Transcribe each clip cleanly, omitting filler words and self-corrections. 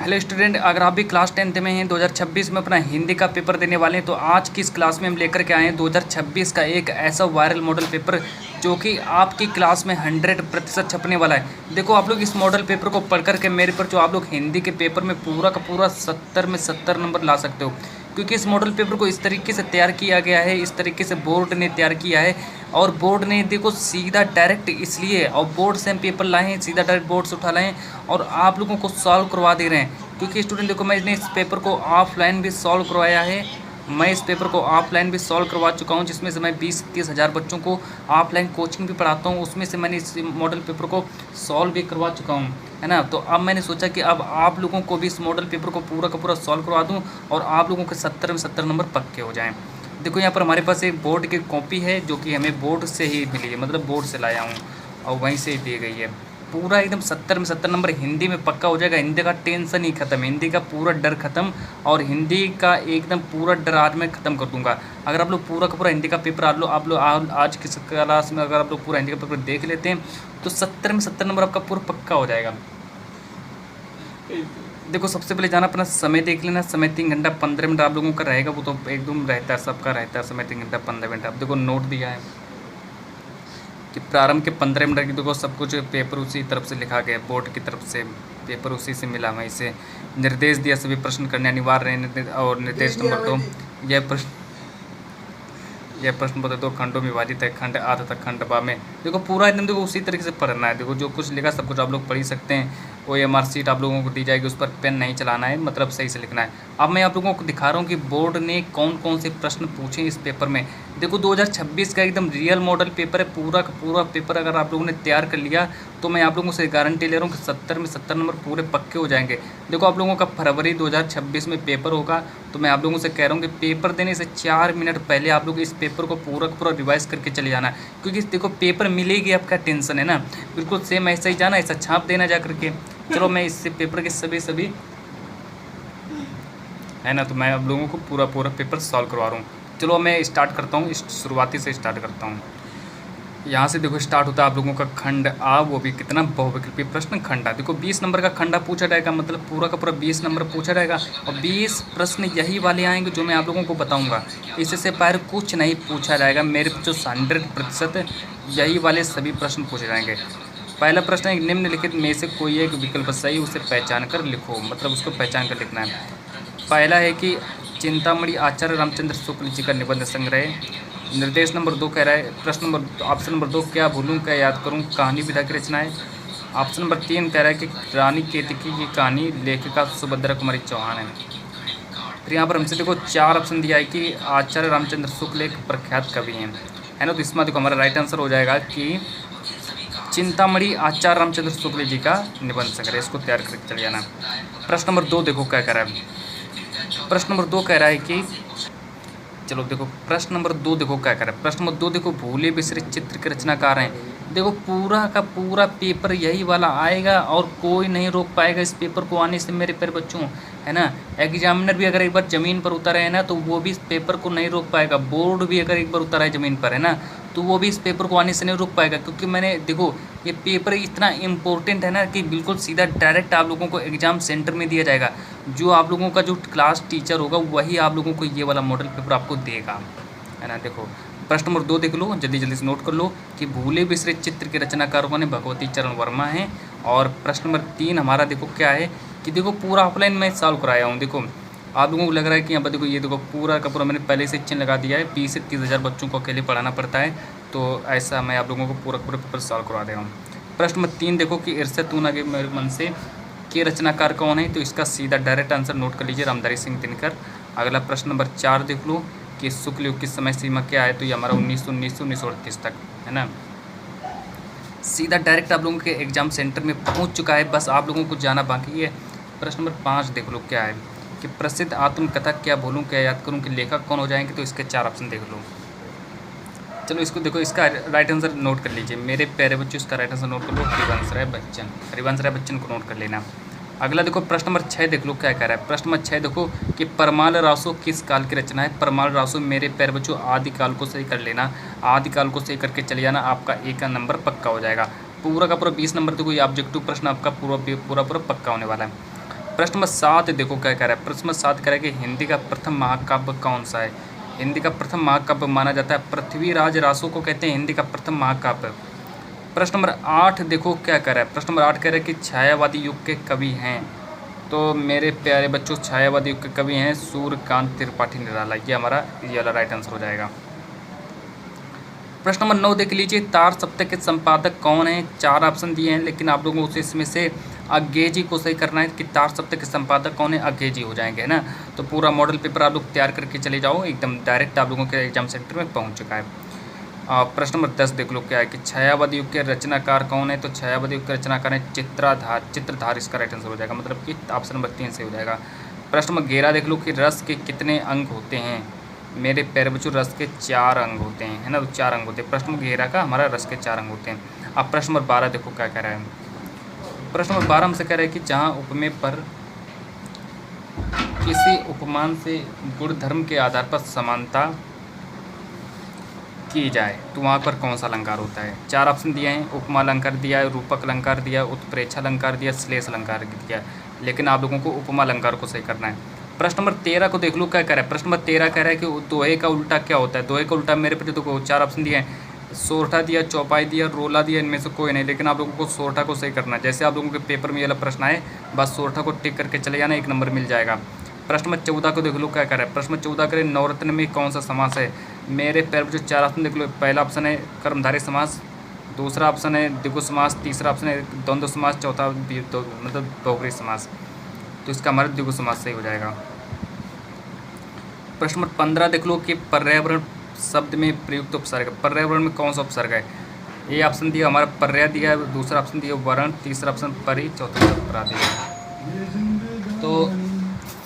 Hello student, अगर आप भी क्लास 10th में हैं 2026 में अपना हिंदी का पेपर देने वाले हैं तो आज की इस क्लास में हम लेकर के आए हैं 2026 का एक ऐसा वायरल मॉडल पेपर जो कि आपकी क्लास में 100% छपने वाला है। देखो आप लोग इस मॉडल पेपर को पढ़ कर के मेरे पर जो आप लोग हिंदी के पेपर में पूरा का पूरा 70 में 70 नंबर ला सकते हो, क्योंकि इस मॉडल पेपर को इस तरीके से तैयार किया गया है, इस तरीके से बोर्ड ने तैयार किया है। और बोर्ड ने देखो सीधा डायरेक्ट इसलिए, और बोर्ड से हम पेपर लाए हैं, सीधा डायरेक्ट बोर्ड से उठा लाए हैं और आप लोगों को सॉल्व करवा दे रहे हैं। क्योंकि स्टूडेंट देखो, मैंने इस पेपर को ऑफलाइन भी सॉल्व करवाया है, मैं इस पेपर को ऑफलाइन भी सॉल्व करवा चुका हूं, जिसमें से मैं 20-30 हज़ार बच्चों को ऑफलाइन कोचिंग भी पढ़ाता हूं, उसमें से मैंने इस मॉडल पेपर को सॉल्व भी करवा चुका हूं, है ना। तो अब मैंने सोचा कि अब आप लोगों को भी इस मॉडल पेपर को पूरा का पूरा सॉल्व करवा दूं और आप लोगों के 70 में 70 नंबर पक्के हो जाएँ। देखो यहाँ पर हमारे पास एक बोर्ड की कॉपी है जो कि हमें बोर्ड से ही मिली है, मतलब बोर्ड से लाया हूँ और वहीं से ही दी गई है। पूरा एकदम 70 में 70 नंबर हिंदी में पक्का हो जाएगा। हिंदी का टेंशन ही खत्म, हिंदी का पूरा डर खत्म, और हिंदी का एकदम पूरा डर आज मैं ख़त्म कर दूंगा। अगर आप लोग पूरा का पूरा हिंदी का पेपर आप लोग आज की क्लास में अगर आप लोग पूरा हिंदी का पेपर देख लेते हैं तो 70 में 70 नंबर आपका पूरा पक्का हो जाएगा। देखो सबसे पहले जाना अपना समय देख लेना। समय 3 घंटा 15 मिनट आप लोगों का रहेगा, वो तो एकदम रहता है, सबका रहता है समय 3 घंटा 15 मिनट। अब देखो नोट दिया है कि प्रारंभ के 15 मिनट की देखो सब कुछ पेपर उसी तरफ से लिखा गया, बोर्ड की तरफ से पेपर उसी से मिला। वहीं से निर्देश दिया, सभी प्रश्न करने अनिवार्य हैं। और निर्देश नंबर 2, यह प्रश्न पत्र 2 खंडों में विभाजित है, खंड आ तथा खंड बा में। देखो पूरा एकदम देखो उसी तरीके से पढ़ना है। देखो जो कुछ लिखा सब कुछ आप लोग पढ़ ही सकते हैं। OMR शीट आप लोगों को दी जाएगी, उस पर पेन नहीं चलाना है, मतलब सही से लिखना है। अब मैं आप लोगों को दिखा रहा हूँ कि बोर्ड ने कौन कौन से प्रश्न पूछे इस पेपर में। देखो 2026 का एकदम रियल मॉडल पेपर है, पूरा का पूरा पेपर अगर आप लोगों ने तैयार कर लिया तो मैं आप लोगों से गारंटी ले रहा हूँ कि 70 में 70 नंबर पूरे पक्के हो जाएंगे। देखो आप लोगों का फरवरी 2026 में पेपर होगा, तो मैं आप लोगों से कह रहा हूँ कि पेपर देने से 4 मिनट पहले आप लोग इस पेपर को पूरा का पूरा रिवाइज करके चले जाना, क्योंकि देखो पेपर मिलेगी, आपका टेंशन है ना। बिल्कुल सेम ऐसा ही जाना, ऐसा छाप देना जा करके। चलो मैं इससे पेपर के सभी है ना, तो मैं आप लोगों को पूरा पूरा पेपर सॉल्व करवा रहा हूँ। चलो मैं स्टार्ट करता हूँ, शुरुआती से स्टार्ट करता हूँ। यहाँ से देखो स्टार्ट होता है आप लोगों का खंड आ, वो भी कितना बहुविकल्पीय प्रश्न खंडा। देखो 20 नंबर का खंडा पूछा जाएगा, मतलब पूरा का पूरा 20 नंबर पूछा जाएगा और 20 प्रश्न यही वाले आएंगे जो मैं आप लोगों को बताऊंगा। इससे पहले कुछ नहीं पूछा जाएगा, मेरे जो 100% यही वाले सभी प्रश्न पूछे जाएंगे। पहला प्रश्न है, निम्नलिखित में से कोई एक विकल्प सही, उसे पहचान कर लिखो, मतलब उसको पहचान कर लिखना है। पहला है कि चिंतामणि आचार्य रामचंद्र शुक्ल जी का निबंध संग्रह। निर्देश नंबर 2 कह रहा है, प्रश्न नंबर ऑप्शन नंबर 2, क्या भूलूं क्या याद करूं, कहानी विधा की रचना है। ऑप्शन नंबर 3 कह रहा है कि रानी केतकी की कहानी, लेखिका सुभद्रा कुमारी चौहान है। फिर यहाँ पर हमसे देखो 4 ऑप्शन दिया है कि आचार्य रामचंद्र शुक्ल एक प्रख्यात कवि हैं, है ना। तो इसमें देखो हमारा राइट आंसर हो जाएगा कि चिंतामणि आचार्य रामचंद्र शुक्ल जी का निबंध संग्रह, इसको तैयार करके चले जाना। प्रश्न नंबर 2 देखो क्या कह रहा है। प्रश्न नंबर 2 कह रहा है कि, चलो देखो प्रश्न नंबर 2 देखो क्या कह रहा है। प्रश्न नंबर 2 देखो, भूले बिसरे चित्र के रचनाकार हैं। देखो पूरा का पूरा पेपर यही वाला आएगा और कोई नहीं रोक पाएगा इस पेपर को आने से मेरे प्यारे बच्चों, है ना। एग्जामिनर भी अगर एक बार ज़मीन पर उतर है ना तो वो भी इस पेपर को नहीं रोक पाएगा। बोर्ड भी अगर एक बार उतर है ज़मीन पर, है ना, तो वो भी इस पेपर को आने से नहीं रोक पाएगा। क्योंकि मैंने देखो ये पेपर इतना इम्पोर्टेंट है ना कि बिल्कुल सीधा डायरेक्ट आप लोगों को एग्ज़ाम सेंटर में दिया जाएगा। जो आप लोगों का जो क्लास टीचर होगा वही आप लोगों को ये वाला मॉडल पेपर आपको देगा, है ना। देखो प्रश्न नंबर 2 देख लो, जल्दी जल्दी से नोट कर लो कि भूले बिसरे चित्र के रचनाकार कौन है, भगवती चरण वर्मा हैं। और प्रश्न नंबर 3 हमारा देखो क्या है कि देखो पूरा ऑफलाइन मैं सॉल्व कराया हूँ। देखो आप लोगों को लग रहा है कि यहाँ पर देखो ये देखो पूरा का पूरा मैंने पहले से चिन्ह लगा दिया है। 20 से 30 हज़ार बच्चों को अकेले पढ़ाना पड़ता है, तो ऐसा मैं आप लोगों को पूरा पूरा पेपर सॉल्व करवा दे रहा हूँ। प्रश्न नंबर 3 देखो कि इरशद तू लगे मेरे मन से के रचनाकार कौन है, तो इसका सीधा डायरेक्ट आंसर नोट कर लीजिए, रामधारी सिंह दिनकर। अगला प्रश्न नंबर 4 देख लो कि शुक्ल युग की समय सीमा क्या है, तो ये हमारा 1938 तक, है ना। सीधा डायरेक्ट आप लोगों के एग्जाम सेंटर में पहुंच चुका है, बस आप लोगों को जाना बाकी है। प्रश्न नंबर 5 देख लो क्या है कि प्रसिद्ध आत्मकथा क्या भूलूं क्या याद करूं के लेखक कौन हो जाएंगे, तो इसके 4 ऑप्शन देख लो। चलो इसको देखो, इसका राइट आंसर नोट कर लीजिए मेरे प्यारे बच्चों, इसका राइट आंसर नोट कर लो, हरिवंश राय बच्चन। हरिवंश राय बच्चन को नोट कर लेना। अगला देखो प्रश्न नंबर 6 देख लो क्या कह रहा है। प्रश्न नंबर 6 देखो कि परमाल रासो किस काल की रचना है। परमाल रासो मेरे प्यारे बच्चों आदिकाल को सही कर लेना, आदिकाल को सही करके चले जाना, आपका एक का नंबर पक्का हो जाएगा। पूरा का पूरा 20 नंबर देखो ये ऑब्जेक्टिव प्रश्न आपका पूरा पक्का होने वाला है। प्रश्न नंबर 7 देखो क्या कह रहा है। प्रश्न नंबर 7 कह रहा है कि हिंदी का प्रथम महाकाव्य कौन सा है। हिंदी का प्रथम महाकाव्य माना जाता है पृथ्वीराज रासो को कहते हैं हिंदी का प्रथम महाकाव्य। प्रश्न नंबर 8 देखो क्या कह रहा है। प्रश्न नंबर 8 कह रहा है कि छायावादी युग के कवि हैं। तो मेरे प्यारे बच्चों, छायावादी युग के कवि हैं सूर्यकांत त्रिपाठी निराला। ये हमारा ये वाला राइट आंसर हो जाएगा। प्रश्न नंबर 9 देख लीजिए, तार सप्तक के संपादक कौन है। 4 ऑप्शन दिए हैं, लेकिन आप लोगों को इसमें से अज्ञेय को सही करना है कि तार सप्तक के संपादक कौन है। अज्ञेय हो जाएंगे, है ना। तो पूरा मॉडल पेपर आप लोग तैयार करके चले जाओ, एकदम डायरेक्ट आप लोगों के एग्जाम सेंटर में पहुंच चुका है। प्रश्न नंबर 10 देख लो क्या है कि छायावादी युग के रचनाकार कौन है। तो छायावादी युग के रचनाकार है चित्रधार इसका राइट आंसर हो जाएगा, मतलब कि ऑप्शन नंबर 3 से हो जाएगा। प्रश्न नंबर 11 देख लो कि रस के कितने अंग होते हैं। मेरे प्यारे बच्चों, रस के 4 अंग होते हैं, है ना। तो 4 अंग होते हैं। प्रश्न नंबर 11 का हमारा रस के 4 अंग होते हैं। अब प्रश्न नंबर 12 देखो क्या कह रहा है। प्रश्न नंबर 12 हमसे कह रहा है कि जहाँ उपमेय पर किसी उपमान से गुणधर्म के आधार पर समानता की जाए तो वहाँ पर कौन सा अलंकार होता है। 4 ऑप्शन दिए हैं। उपमा अलंकार दिया है, रूपक अलंकार दिया है, उत्प्रेक्षा अलंकार दिया, श्लेष अलंकार दिया है, लेकिन आप लोगों को उपमा अलंकार को सही करना है। प्रश्न नंबर 13 को देख लो क्या कह रहा है। प्रश्न नंबर 13 कह रहा है कि दोहे का उल्टा क्या होता है। दोहे का उल्टा मेरे पे देखो 4 ऑप्शन दिए हैं। सोरठा दिया, चौपाई दिया, रोला दिया, इनमें से कोई नहीं, लेकिन आप लोगों को सोरठा को सही करना है। जैसे आप लोगों के पेपर में ये वाला प्रश्न आए, बस सोरठा को टिक करके चले जाना, 1 नंबर मिल जाएगा। प्रश्न नंबर 14 को देख लो क्या कर रहा है। प्रश्न नंबर 14 करें नवरत्न में कौन सा समास है। मेरे पैर जो 4 ऑप्शन देख लो। पहला ऑप्शन है कर्मधारय समास, दूसरा ऑप्शन है द्विगु समास, तीसरा ऑप्शन है द्वंद्व समास, चौथा मतलब बहुब्रीहि समास। तो इसका हमारा द्विगु समास सही हो जाएगा। प्रश्न नंबर 15 देख लो कि पर्यावरण शब्द में प्रयुक्त उपसर्ग। पर्यावरण में कौन सा उपसर्ग है। ये ऑप्शन दिया हमारा पर्याय दिया है, दूसरा ऑप्शन दिया वर्ण, तीसरा ऑप्शन परि, चौथा प्रादि। तो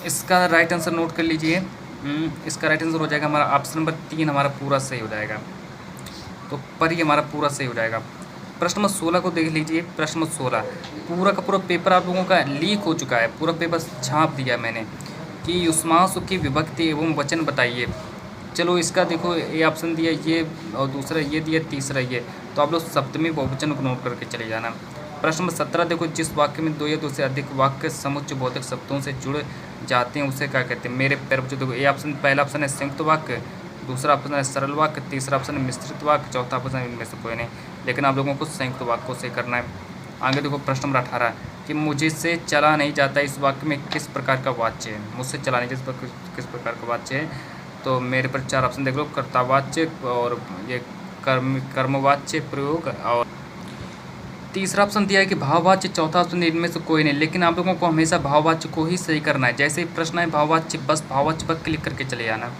इसका राइट आंसर नोट कर लीजिए। इसका राइट आंसर हो जाएगा हमारा ऑप्शन नंबर 3 हमारा पूरा सही हो जाएगा। तो परि हमारा पूरा सही हो जाएगा। प्रश्न नंबर 16 को देख लीजिए। प्रश्न नंबर 16 पूरा का पूरा पेपर आप लोगों का लीक हो चुका है, पूरा पेपर छाप दिया मैंने कि युष्मासु की विभक्ति एवं वचन बताइए। चलो इसका देखो, ये ऑप्शन दिया ये, और दूसरा ये दिया, तीसरा ये, तो आप लोग सप्तमी बहुवचन को नोट करके चले जाना। प्रश्न नंबर 17 देखो, जिस वाक्य में 2 या 2 से अधिक वाक्य समुच्चय भौतिक शब्दों से जुड़ जाते हैं उसे क्या कहते हैं। मेरे पैर बच्चों देखो, ये ऑप्शन पहला ऑप्शन है संयुक्त वाक्य, दूसरा ऑप्शन है सरल वाक्य, तीसरा ऑप्शन है मिश्रित वाक्य, चौथा ऑप्शन इनमें से कोई नहीं, लेकिन आप लोगों को संयुक्त वाक्य को सही करना है। आगे देखो प्रश्न नंबर 18 कि मुझसे चला नहीं जाता, इस वाक्य में किस प्रकार का वाच्य है। मुझसे चला नहीं जाता किस प्रकार का वाच्य है। तो मेरे पर 4 ऑप्शन देख लो, कर्तावाच्य और ये कर्मवाच्य प्रयोग, और तीसरा ऑप्शन दिया है कि भाववाच्य, चौथा ऑप्शन इनमें से कोई नहीं, लेकिन आप लोगों को हमेशा भाववाच्य को ही सही करना है। जैसे ही प्रश्न है भाववाच्य, बस भाववाच्य पर क्लिक करके चले जाना।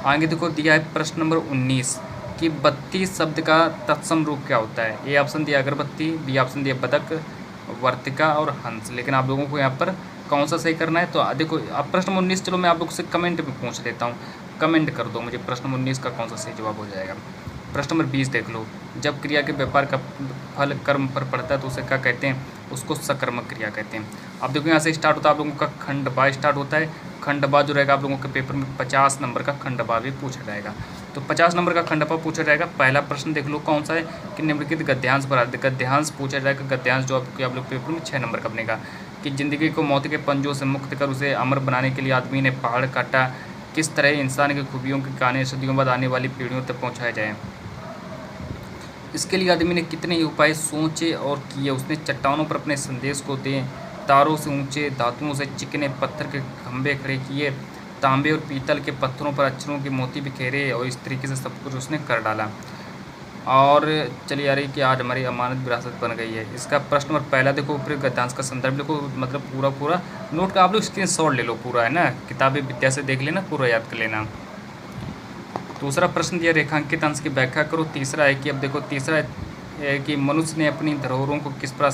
आगे देखो दिया है प्रश्न नंबर 19 कि बत्ती शब्द का तत्सम रूप क्या होता है। ए ऑप्शन दिया अगरबत्ती, बी ऑप्शन दिया बतख, वर्तिका और हंस, लेकिन आप लोगों को यहाँ पर कौन सा सही करना है। तो देखो अब प्रश्न नंबर 19 चलो मैं आप लोग से कमेंट में पूछ लेता हूँ, कमेंट कर दो मुझे प्रश्न नंबर 19 का कौन सा सही जवाब हो जाएगा। प्रश्न नंबर 20 देख लो, जब क्रिया के व्यापार का फल कर्म पर पड़ता है तो उसे क्या कहते हैं, उसको सकर्मक क्रिया कहते हैं। अब देखो यहाँ से स्टार्ट होता है आप लोगों का खंडबा स्टार्ट होता है। खंडबा जो रहेगा आप लोगों के पेपर में 50 नंबर का खंडबा भी पूछा जाएगा। तो 50 नंबर का खंडबा पूछा जाएगा। पहला प्रश्न देख लो कौन सा है कि निम्नलिखित गद्यांश पर गद्यांश पूछा जाएगा। गद्यांश जो आप लोग पेपर में 6 नंबर का बनेगा कि जिंदगी को मौत के पंजों से मुक्त कर उसे अमर बनाने के लिए आदमी ने पहाड़ काटा। किस तरह इंसान की खूबियों के कहानी सदियों बाद आने वाली पीढ़ियों तक पहुँचाया जाए। इसके लिए आदमी ने कितने ही उपाय सोचे और किए। उसने चट्टानों पर अपने संदेश को दे, तारों से ऊंचे, धातुओं से चिकने पत्थर के खंभे खड़े किए, तांबे और पीतल के पत्थरों पर अक्षरों के मोती बिखेरे, और इस तरीके से सब कुछ उसने कर डाला। और चलिए आ रही कि आज हमारी अमानत विरासत बन गई है। इसका प्रश्न नंबर पहला देखो, ऊपरी गद्यांश का संदर्भ देखो, मतलब पूरा नोट का आप लोग स्क्रीनशॉट ले लो पूरा, है ना, किताबी विद्या से देख लेना, पूरा याद कर लेना। दूसरा प्रश्न दिया रेखांकित अंश की व्याख्या करो। तीसरा है कि अब देखो, तीसरा है कि मनुष्य ने अपनी धरोहरों को किस प्रकार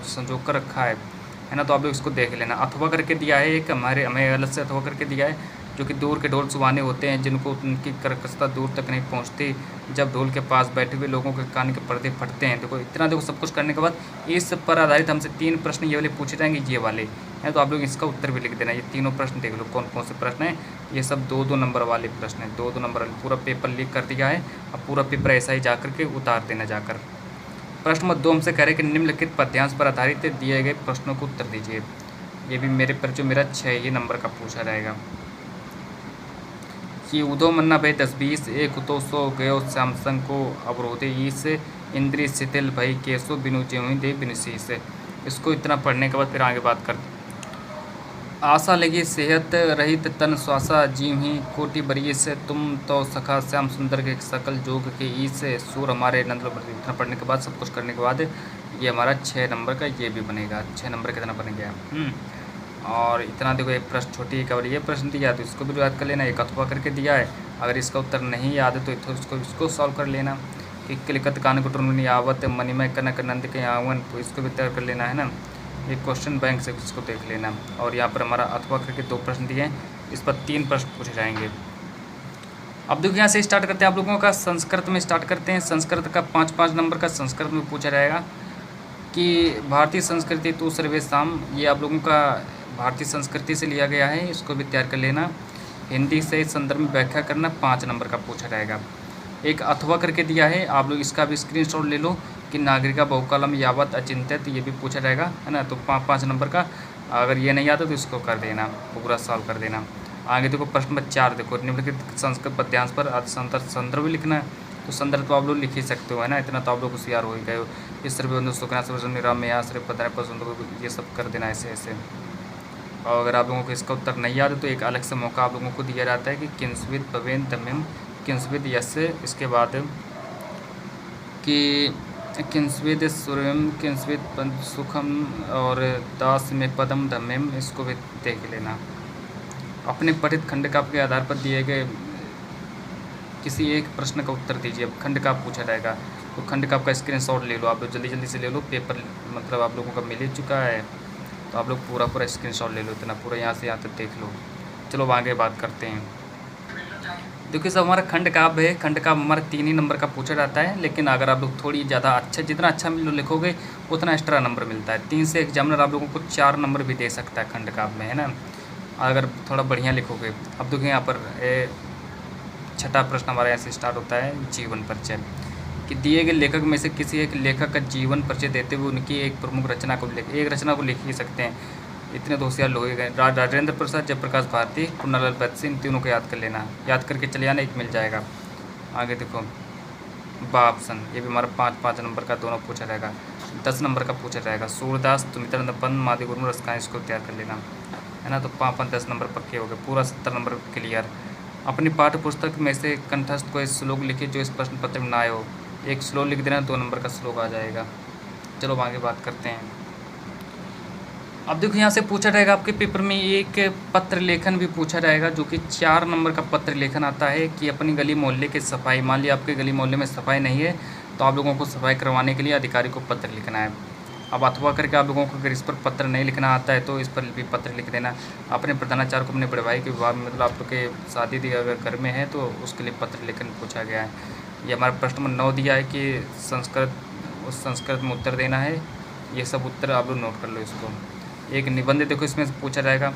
संजो कर रखा है ना। तो आप लोग इसको देख लेना। अथवा करके दिया है एक, हमें अलग से अथवा करके दिया है, जो कि दूर के ढोल सुहाने होते हैं जिनको उनकी कर्कशता दूर तक नहीं पहुंचती। जब ढोल के पास बैठे हुए लोगों के कान के पर्दे फटते हैं। देखो इतना देखो सब कुछ करने के बाद इस पर आधारित हमसे 3 प्रश्न ये वाले पूछे जाएंगे, ये वाले हैं, तो आप लोग इसका उत्तर भी लिख देना। ये तीनों प्रश्न देख लो कौन कौन से प्रश्न हैं। ये सब 2-2 नंबर वाले प्रश्न हैं, 2-2 नंबर वाले। पूरा पेपर लीक कर दिया है, अब पूरा पेपर ऐसा ही जाकर के उतार देना जाकर। प्रश्न नंबर 2 हमसे कह रहे हैं कि निम्नलिखित पद्यांश पर आधारित दिए गए प्रश्नों को उत्तर दीजिए। ये भी मेरे पर जो मेरा 6 ही नंबर का पूछा जाएगा। कि उदो मन्ना भाई 10-20 एक उतो सो गयो सैमसंग को अवरोधे ईस इंद्री शिथिल भाई केसो बिनु जेवि दे बिनसी से। इसको इतना पढ़ने के बाद फिर आगे बात करते। आशा लगी सेहत रहित तन श्वासा जीव ही कोटि बरिये से तुम तो सखा श्याम सुंदर के सकल जोग के ई से सूर हमारे नंद। इतना पढ़ने के बाद सब कुछ करने के बाद ये हमारा 6 नंबर का ये भी बनेगा। 6 नंबर कितना बन गया। और इतना देखो एक प्रश्न छोटी एक और ये प्रश्न दिया तो इसको भी याद कर लेना। एक अथवा करके दिया है, अगर इसका उत्तर नहीं याद है तो इसको सॉल्व कर लेना। कि किलकत कान कुटुंबनी आवत मणिमय कनक नंद के आवन, तो इसको भी तैयार कर लेना है ना। ये क्वेश्चन बैंक से इसको देख लेना। और यहाँ पर हमारा अथवा करके 2 प्रश्न दिए हैं, इस पर 3 प्रश्न पूछे जाएंगे। अब देखो यहाँ से स्टार्ट करते हैं आप लोगों का संस्कृत में स्टार्ट करते हैं। संस्कृत का 5-5 नंबर का संस्कृत में पूछा जाएगा कि भारतीय संस्कृति तो सर्वेशाम, ये आप लोगों का भारतीय संस्कृति से लिया गया है, इसको भी तैयार कर लेना। हिंदी से इस संदर्भ में व्याख्या करना 5 नंबर का पूछा जाएगा। एक अथवा करके दिया है, आप लोग इसका भी स्क्रीनशॉट ले लो कि नागरिका बहुकालम यावत अचिंत्यत, ये भी पूछा जाएगा है ना। तो 5 नंबर का अगर ये नहीं आता तो इसको कर देना, पूरा सॉल्व कर देना। आगे देखो प्रश्न नंबर 4 देखो, निम्नलिखित संस्कृत पद्यांश पर संदर्भ लिखना है। तो संदर्भ तो आप लोग लिख ही सकते हो है ना, इतना तो आप लोग होशियार हो ही गए हो। इस तरह बंधु सुखना निराम या सिर्फ पता पसंद, ये सब कर देना ऐसे ऐसे। और अगर आप लोगों को इसका उत्तर नहीं याद है तो एक अलग से मौका आप लोगों को दिया जाता है कि किंस्विद भवेन तमिम किंस्विद यश, इसके बाद कि किंस्विद सूर्यम किंस्विद सुखम और दास में पदम धम्यम, इसको भी देख लेना। अपने पठित खंड काव्य के आधार पर दिए गए किसी एक प्रश्न का उत्तर दीजिए। अब खंड काव्य पूछा जाएगा तो खंड काव्य का स्क्रीनशॉट ले लो, आप लोग जल्दी से ले लो। पेपर मतलब आप लोगों का मिल ही चुका है तो आप लोग पूरा स्क्रीनशॉट ले लो, इतना पूरा यहाँ से यहाँ तक देख लो। चलो आगे बात करते हैं। देखिए सब हमारा खंड काव्य है, खंड काव्य हमारा 3 ही नंबर का पूछा जाता है। लेकिन अगर आप लोग थोड़ी ज़्यादा अच्छा, जितना अच्छा लिखोगे उतना एक्स्ट्रा नंबर मिलता है। 3 से एग्जामिनर आप लोगों को 4 नंबर भी दे सकता है खंड काव्य में, है ना, अगर थोड़ा बढ़िया लिखोगे। अब देखिए यहाँ पर 6ठा प्रश्न हमारा यहाँ से स्टार्ट होता है, जीवन परिचय। कि दिए गए लेखक में से किसी एक लेखक का जीवन परिचय देते हुए उनकी एक प्रमुख रचना को एक रचना को लिख ही सकते हैं। इतने तो होशियार लोग गए। राजेंद्र प्रसाद, जयप्रकाश भारती, कुणालाल बत्सी, इन तीनों को याद कर लेना। याद करके चले जाना, एक मिल जाएगा। आगे देखो ऑप्शन, ये भी हमारा 5-5 नंबर का दोनों पूछा जाएगा। 10 नंबर का पूछा जाएगा। सूरदास, तुमितरंदपन, मादी गुरु रसका, इसको तैयार कर लेना, है ना। तो 5-10 नंबर पक्के हो गए, पूरा 70 नंबर क्लियर। अपनी पाठ्य पुस्तक में से कंठस्थ कोई श्लोक लिखिए जो इस प्रश्न पत्र में ना आए हो। एक श्लोक लिख देना, 2 नंबर का श्लोक आ जाएगा। चलो आगे बात करते हैं। अब देखो यहाँ से पूछा जाएगा आपके पेपर में एक पत्र लेखन भी पूछा जाएगा, जो कि 4 नंबर का पत्र लेखन आता है। कि अपनी गली मोहल्ले की सफाई, मान लिया आपके गली मोहल्ले में सफाई नहीं है तो आप लोगों को सफाई करवाने के लिए अधिकारी को पत्र लिखना है। अब अथवा करके आप लोगों को अगर इस पर पत्र नहीं लिखना आता है तो इस पर भी पत्र लिख देना। अपने प्रधानाचार्य को अपने बड़े भाई के विवाह में, मतलब आप लोग के शादी दी अगर घर में है तो उसके लिए पत्र लेखन पूछा गया है। ये हमारा प्रश्न नंबर 9 दिया है कि संस्कृत में उत्तर देना है। ये सब उत्तर आप लोग नोट कर लो इसको। एक निबंध देखो इसमें पूछा जाएगा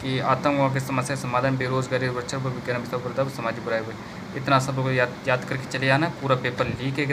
कि आतंकवाद की समस्या समाधान, बेरोजगारी, वृक्षारोपण, विज्ञान, सामाजिक बुराई। इतना सब लोग याद करके चले जाना, पूरा पेपर लीक एकदम।